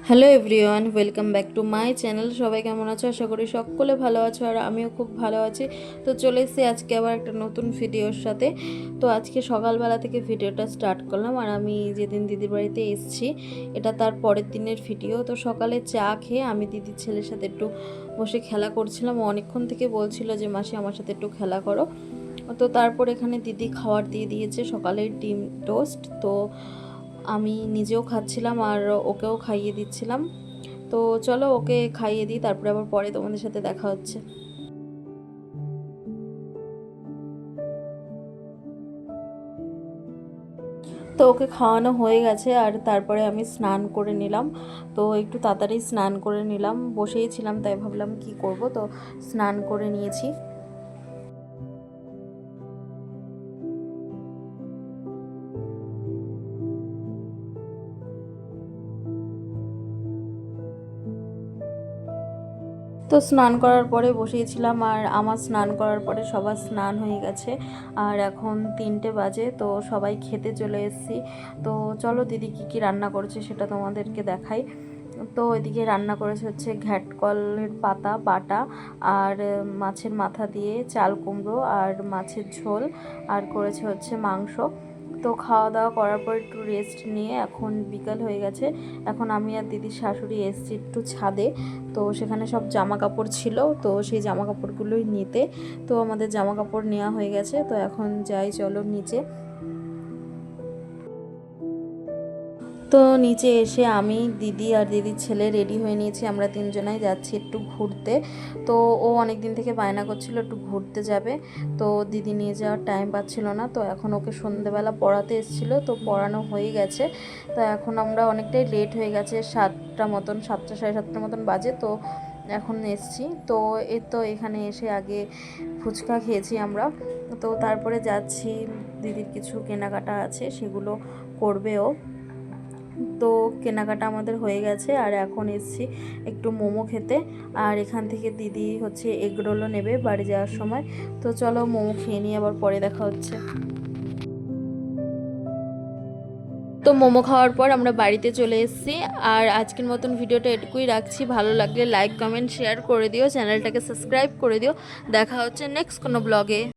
Hello everyone, welcome back to my channel. সবাই কেমন আছো? আশা করি সকলে ভালো আছো, আর আমিও খুব ভালো আছি। তো চলে এসেছি আজকে আবার একটা নতুন ভিডিওর সাথে। তো আজকে সকালবেলা থেকে ভিডিওটা স্টার্ট করলাম, আর আমি যেদিন দিদির বাড়িতে এসেছি এটা তার পরের দিনের ভিডিও। তো সকালে চা খেয়ে আমি দিদির ছেলের সাথে একটু বসে খেলা করছিলাম। অনেকক্ষণ থেকে বলছিল যে মাসি আমার সাথে একটু খেলা করো। তো তারপর এখানে দিদি খাবার দিয়ে দিয়েছে, সকালের ডিম টোস্ট। তো আমি নিজেও খাচ্ছিলাম আর ওকেও খাইয়ে দিচ্ছিলাম। তো চলো ওকে খাইয়ে দিই, তারপরে আবার পরে তোমাদের সাথে দেখা হচ্ছে। তো ওকে খাওয়ানো হয়ে গেছে, আর তারপরে আমি স্নান করে নিলাম। তো একটু তাড়াতাড়ি স্নান করে নিলাম, বসেই ছিলাম তাই ভাবলাম কি করব, তো স্নান করে নিয়েছি। তো স্নান করার পরে বসিয়েছিলাম, আর আমার স্নান করার পরে সবার স্নান হয়ে গেছে। আর এখন 3টে বাজে, তো সবাই খেতে চলে এসেছি। তো চলো দিদি কী কী রান্না করেছে সেটা তোমাদেরকে দেখাই। তো এদিকে রান্না করেছে হচ্ছে ঘ্যাটকলের পাতা বাটা, আর মাছের মাথা দিয়ে চাল কুমড়ো, আর মাছের ঝোল, আর করেছে হচ্ছে মাংস। তো খাওয়া দাওয়া করার পর একটু রেস্ট নিয়ে এখন বিকাল হয়ে গেছে। এখন আমি আর দিদির শাশুড়ি এসেছি একটু ছাদে। তো সেখানে সব জামা কাপড় ছিল, তো সেই জামা কাপড়গুলোই নিতে। তো আমাদের জামা কাপড় নেওয়া হয়ে গেছে, তো এখন যাই চলো নিচে। তো নিচে এসে আমি, দিদি আর দিদির ছেলে রেডি হয়ে নিয়েছি, আমরা 3জনাই যাচ্ছি একটু ঘুরতে। তো ও অনেক দিন থেকে বায়না করছিল একটু ঘুরতে যাবে, তো দিদি নিয়ে যাওয়ার টাইম পাচ্ছিল না। তো এখন ওকে সন্ধেবেলা পড়াতে এসেছিলো, তো পড়ানো হয়ে গেছে। তো এখন আমরা অনেকটাই লেট হয়ে গেছে, 7টা মতন, 7টা সাড়ে 7টার মতন বাজে। তো এখন এসছি। তো তো এখানে এসে আগে ফুচকা খেয়েছি আমরা। তো তারপরে যাচ্ছি, দিদির কিছু কেনাকাটা আছে সেগুলো করবেও। তো কেনাকাটা আমাদের হয়ে গেছে, আর এখন এসছি একটু মোমো খেতে। আর এখান থেকে দিদি হচ্ছে এগরোলও নেবে বাড়ি যাওয়ার সময়। তো চলো মোমো খেয়ে নিয়ে আবার পরে দেখা হচ্ছে। তো মোমো খাওয়ার পর আমরা বাড়িতে চলে এসেছি। আর আজকের মতন ভিডিওটা এটুকুই রাখছি। ভালো লাগলে লাইক কমেন্ট শেয়ার করে দিও, চ্যানেলটাকে সাবস্ক্রাইব করে দিও। দেখা হচ্ছে নেক্সট কোনো ব্লগে।